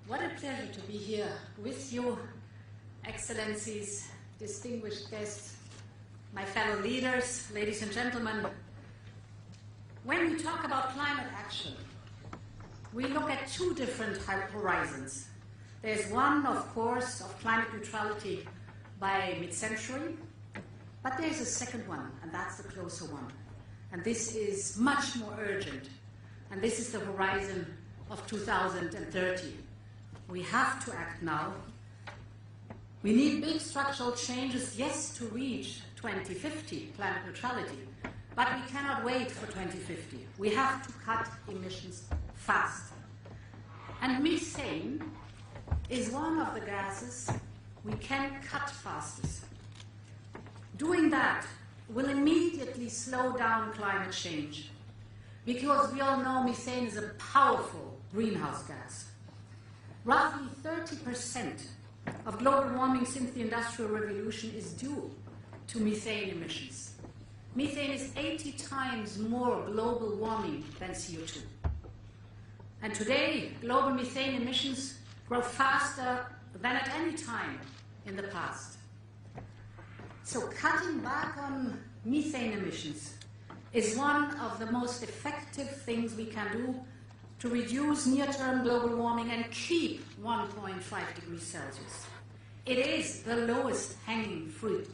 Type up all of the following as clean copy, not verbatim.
What a pleasure to be here with you, Excellencies, distinguished guests, my fellow leaders, ladies and gentlemen. When we talk about climate action, we look at two different horizons. There's one, of course, of climate neutrality by mid-century, but there's a second one, and that's the closer one. And this is much more urgent, and this is the horizon of 2030. We have to act now. We need big structural changes, yes, to reach 2050 climate neutrality, but we cannot wait for 2050. We have to cut emissions fast. And methane is one of the gases we can cut fastest. Doing that will immediately slow down climate change, because we all know methane is a powerful greenhouse gas. Roughly 30% of global warming since the Industrial Revolution is due to methane emissions. Methane is 80 times more global warming than CO2. And today, global methane emissions grow faster than at any time in the past. So cutting back on methane emissions is one of the most effective things we can do to reduce near-term global warming and keep 1.5 degrees Celsius. It is the lowest hanging fruit.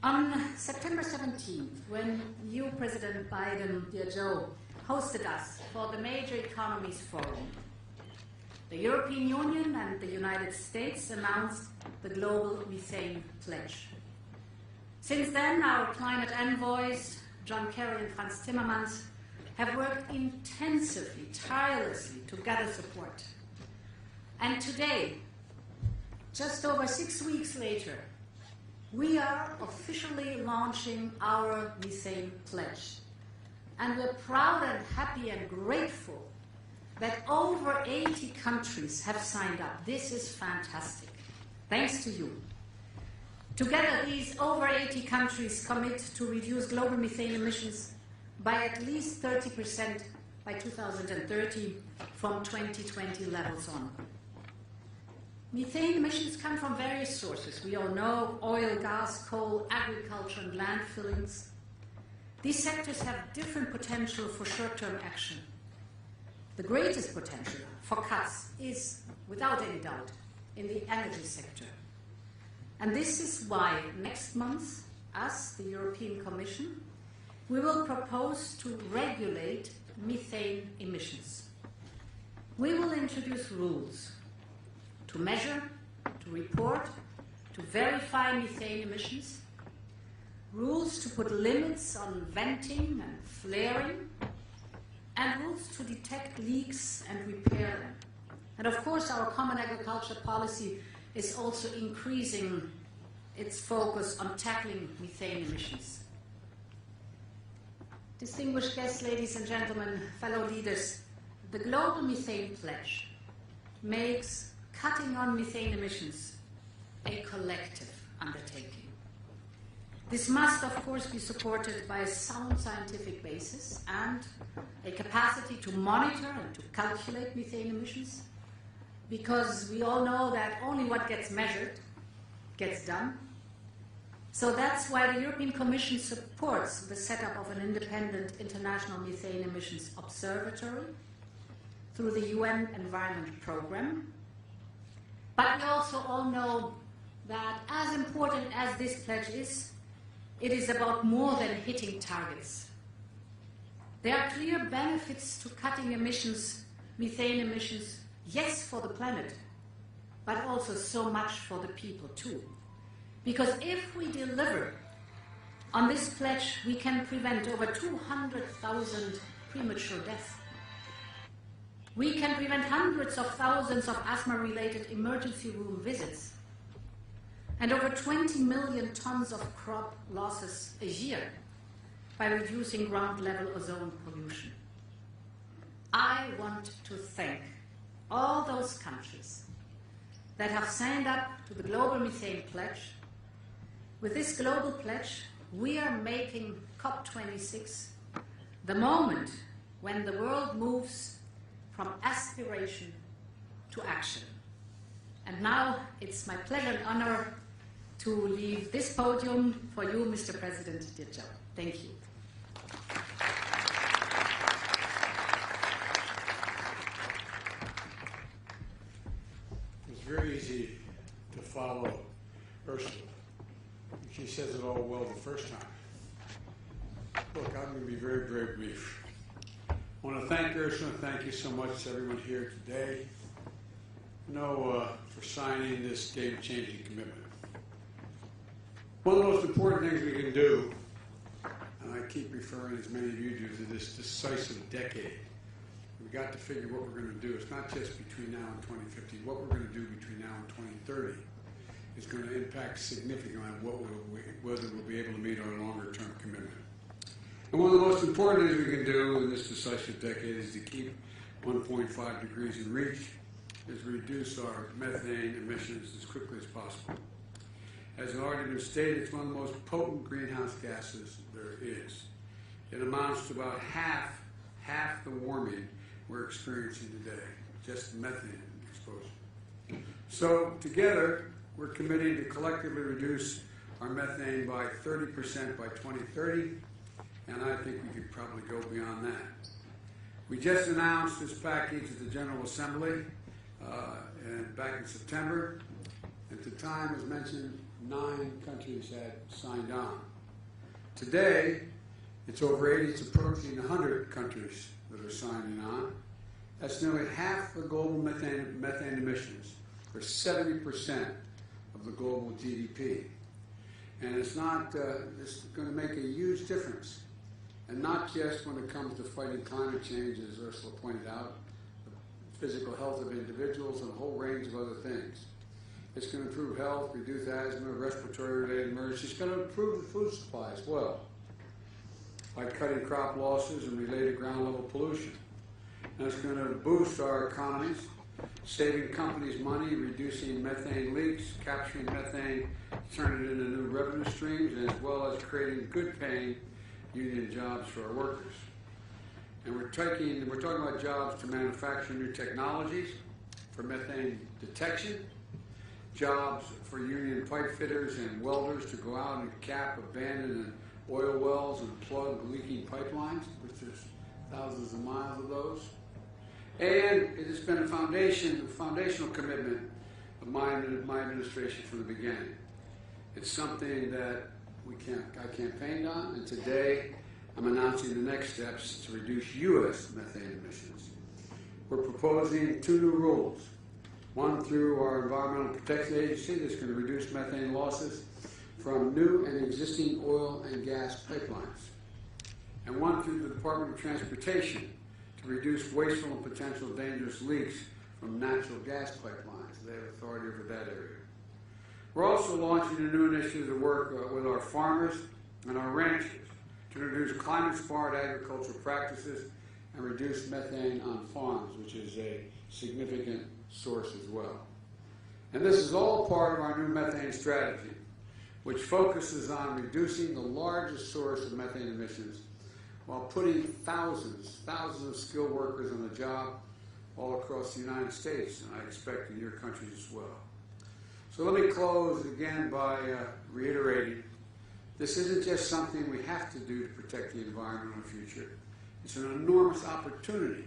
On September 17th, when you, President Biden, dear Joe, hosted us for the Major Economies Forum, the European Union and the United States announced the Global Methane Pledge. Since then, our climate envoys, John Kerry and Franz Timmermans, have worked intensively, tirelessly to gather support. And today, just over 6 weeks later, we are officially launching our methane pledge. And we're proud and happy and grateful that over 80 countries have signed up. This is fantastic. Thanks to you. Together, these over 80 countries commit to reduce global methane emissions by at least 30% by 2030 from 2020 levels on. Methane emissions come from various sources. We all know oil, gas, coal, agriculture, and landfillings. These sectors have different potential for short-term action. The greatest potential for cuts is, without any doubt, in the energy sector. And this is why next month, us, the European Commission, we will propose to regulate methane emissions. We will introduce rules to measure, to report, to verify methane emissions, rules to put limits on venting and flaring, and rules to detect leaks and repair them. And of course, our common agriculture policy is also increasing its focus on tackling methane emissions. Distinguished guests, ladies and gentlemen, fellow leaders, the Global Methane Pledge makes cutting on methane emissions a collective undertaking. This must, of course, be supported by a sound scientific basis and a capacity to monitor and to calculate methane emissions, because we all know that only what gets measured gets done. So that's why the European Commission supports the setup of an independent international methane emissions observatory through the UN Environment Programme. But we also all know that as important as this pledge is, it is about more than hitting targets. There are clear benefits to cutting emissions, methane emissions, yes, for the planet, but also so much for the people too. Because if we deliver on this pledge, we can prevent over 200,000 premature deaths. We can prevent hundreds of thousands of asthma-related emergency room visits and over 20 million tons of crop losses a year by reducing ground-level ozone pollution. I want to thank all those countries that have signed up to the Global Methane Pledge. With this global pledge, we are making COP26 the moment when the world moves from aspiration to action. And now it's my pleasure and honor to leave this podium for you, Mr. President, dear Joe. Thank you. It's very easy to follow Ursula. She says it all well the first time. Look, I'm going to be very, very brief. I want to thank Ursula. Thank you so much to everyone here today, for signing this game-changing commitment. One of the most important things we can do, and I keep referring, as many of you do, to this decisive decade. We've got to figure what we're going to do. It's not just between now and 2050. What we're going to do between now and 2030 is going to impact significantly on whether we'll be able to meet our longer-term commitment. And one of the most important things we can do in this decisive decade is to keep 1.5 degrees in reach, is reduce our methane emissions as quickly as possible. As has already been stated, it's one of the most potent greenhouse gases there is. It amounts to about half the warming we're experiencing today, just methane exposure. So together, we're committing to collectively reduce our methane by 30% by 2030, and I think we could probably go beyond that. We just announced this package at the General Assembly back in September. At the time, as mentioned, 9 countries had signed on. Today, it's over 80, it's approaching 100 countries that are signing on. That's nearly half the global methane emissions, or 70% of the global GDP. And it's going to make a huge difference. And not just when it comes to fighting climate change, as Ursula pointed out, the physical health of individuals and a whole range of other things. It's going to improve health, reduce asthma, respiratory-related emergencies. It's going to improve the food supply as well by cutting crop losses and related ground-level pollution. And it's going to boost our economies, saving companies money, reducing methane leaks, capturing methane, turning it into new revenue streams, as well as creating good-paying union jobs for our workers. And we're talking about jobs to manufacture new technologies for methane detection, jobs for union pipe fitters and welders to go out and cap abandoned oil wells and plug leaking pipelines, which there's thousands of miles of those. And it has been a foundational commitment of my administration from the beginning. It's something that I campaigned on, and today I'm announcing the next steps to reduce U.S. methane emissions. We're proposing 2 new rules. One through our Environmental Protection Agency that's going to reduce methane losses from new and existing oil and gas pipelines. And one through the Department of Transportation to reduce wasteful and potential dangerous leaks from natural gas pipelines. They have authority over that area. We're also launching a new initiative to work with our farmers and our ranchers to introduce climate-smart agricultural practices and reduce methane on farms, which is a significant source as well. And this is all part of our new methane strategy, which focuses on reducing the largest source of methane emissions while putting thousands of skilled workers on the job all across the United States, and I expect in your countries as well. So let me close again by reiterating, this isn't just something we have to do to protect the environment in the future. It's an enormous opportunity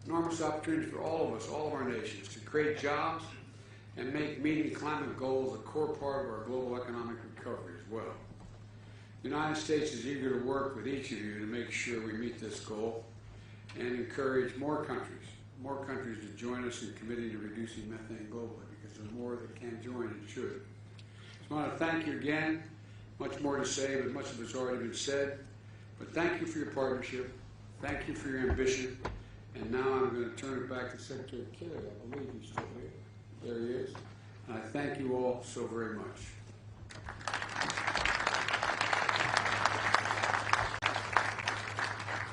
for all of us, all of our nations, to create jobs and make meeting climate goals a core part of our global economic recovery as well. The United States is eager to work with each of you to make sure we meet this goal and encourage more countries to join us in committing to reducing methane globally, because there's more that can join and should. So I want to thank you again. Much more to say, but much of it's already been said. But thank you for your partnership. Thank you for your ambition. And now I'm going to turn it back to Secretary Kerry. I believe he's still here. There he is. And I thank you all so very much.